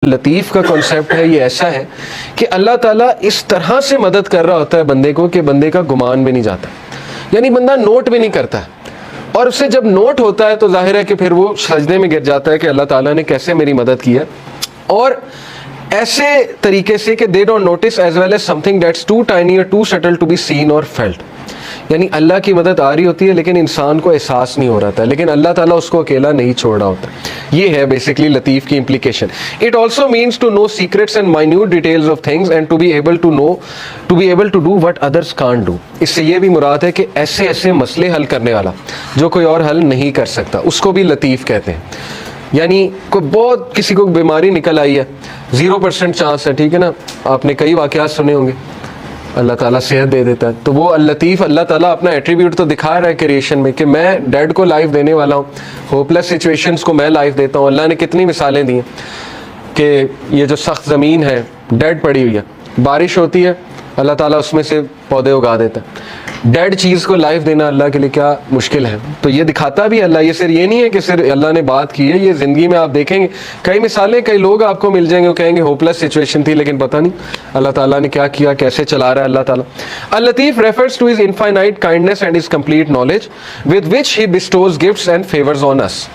लतीफ़ का कॉन्सेप्ट है, ये ऐसा है कि अल्लाह ताला इस तरह से मदद कर रहा होता है बंदे को कि बंदे का गुमान भी नहीं जाता, यानी बंदा नोट भी नहीं करता है। और उससे जब नोट होता है तो जाहिर है कि फिर वो सजदे में गिर जाता है कि अल्लाह ताला ने कैसे मेरी मदद की है, और ऐसे तरीके से कि they don't notice as well as something that's too tiny और too subtle to be seen और फेल्ट। यानी अल्लाह की मदद आ रही होती है लेकिन इंसान को एहसास नहीं हो रहा था, लेकिन अल्लाह ताला उसको अकेला नहीं छोड़ रहा होता। ये है बेसिकली लतीफ़ की implication. It also means to know secrets and minute details of things and to be able to do what others can't do. इससे ये भी मुराद है कि ऐसे ऐसे मसले हल करने वाला जो कोई और हल नहीं कर सकता, उसको भी लतीफ़ कहते हैं। यानी कोई बहुत किसी को बीमारी निकल आई है, 0% चांस है, ठीक है ना, आपने कई वाक़यात सुने होंगे, अल्लाह ताला सेहत दे देता है। तो वो लतीफ़ अल्लाह ताला अपना एट्रीब्यूट तो दिखा रहा है क्रिएशन में कि मैं डेड को लाइफ देने वाला हूँ, होपलेस सिचुएशंस को मैं लाइफ देता हूँ। अल्लाह ने कितनी मिसालें दी हैं कि ये जो सख्त ज़मीन है डेड पड़ी हुई है, बारिश होती है अल्लाह ताला उसमें से पौधे उगा देता है। डेड चीज़ को लाइफ देना अल्लाह के लिए क्या मुश्किल है, तो ये दिखाता भी अल्लाह। ये सिर्फ ये नहीं है कि सिर्फ अल्लाह ने बात की है, ये ज़िंदगी में आप देखेंगे कई मिसालें, कई लोग आपको मिल जाएंगे वो कहेंगे होपलेस सिचुएशन थी लेकिन पता नहीं अल्लाह ताला ने क्या किया, कैसे चला रहा है अल्लाह ताला। Al Latif refers to his infinite kindness and his complete knowledge with which he bestows gifts and favours on us.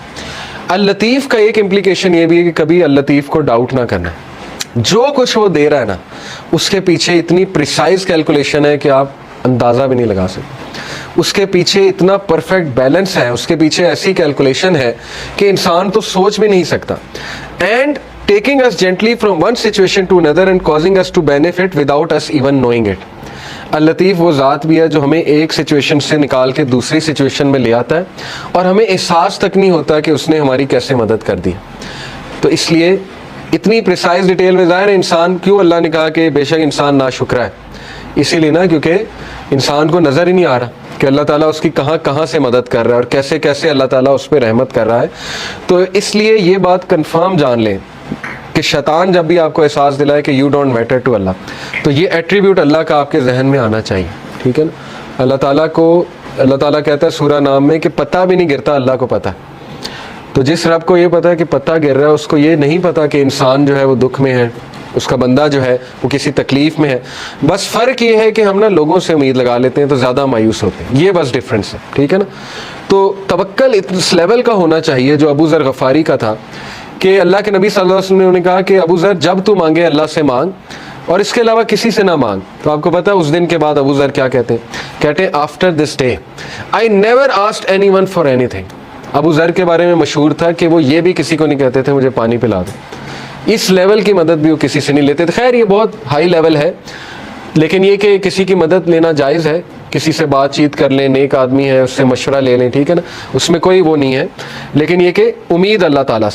Al Latif का एक इम्प्लीकेशन ये भी है कि कभी अल-लतीफ़ को डाउट ना करना। जो कुछ वो दे रहा है ना उसके पीछे इतनी प्रिसाइज कैलकुलेशन है कि आप अंदाज़ा भी नहीं लगा सकते। उसके पीछे इतना परफेक्ट बैलेंस है, उसके पीछे ऐसी कैलकुलेशन है कि इंसान तो सोच भी नहीं सकता। And taking us gently from one situation to another and causing us to benefit without us even knowing it. Al Latif वो ज़ात भी है जो हमें एक सिचुएशन से निकाल के दूसरी सिचुएशन में ले आता है और हमें एहसास तक नहीं होता कि उसने हमारी कैसे मदद कर दी। तो इसलिए इतनी प्रिसाइज डिटेल में ज़ाहिर है इंसान, क्यों अल्लाह ने कहा कि बेशक इंसान नाशुक्र है, इसीलिए ना क्योंकि इंसान को नज़र ही नहीं आ रहा कि अल्लाह ताला उसकी कहाँ कहाँ से मदद कर रहा है और कैसे कैसे अल्लाह ताला उस पर रहमत कर रहा है। तो इसलिए ये बात कंफर्म जान लें कि शैतान जब भी आपको एहसास दिलाए कि you don't matter to Allah, तो ये एट्रीब्यूट अल्लाह का आपके जहन में आना चाहिए, ठीक है ना। अल्लाह ताला को, अल्लाह ताला कहता है सूरह नाम में कि पता भी नहीं गिरता, अल्लाह को पता है। तो जिस रब को ये पता है कि पता गिर रहा है, उसको ये नहीं पता कि इंसान जो है वो दुख में है, उसका बंदा जो है वो किसी तकलीफ़ में है। बस फ़र्क ये है कि हम ना लोगों से उम्मीद लगा लेते हैं तो ज़्यादा मायूस होते हैं, ये बस डिफरेंस है, ठीक है ना। तो तवक्कल इस लेवल का होना चाहिए जो अबू ज़र गफ़ारी का था कि अल्लाह के नबी सल्लल्लाहु अलैहि वसल्लम ने कहा कि अबू ज़र जब तू मांगे अल्लाह से मांग और इसके अलावा किसी से ना मांग। तो आपको पता है उस दिन के बाद अबू ज़र क्या कहते हैं after this day I never asked anyone for anything. Abu Dharr के बारे में मशहूर था कि वो ये भी किसी को नहीं कहते थे मुझे पानी पिला दो, इस लेवल की मदद भी वो किसी से नहीं लेते थे। खैर ये बहुत हाई लेवल है, लेकिन ये कि किसी की मदद लेना जायज़ है, किसी से बातचीत कर लें, नेक आदमी है उससे मशवरा ले लें, ठीक है ना, उसमें कोई वो नहीं है, लेकिन ये कि उम्मीद अल्लाह ताला से।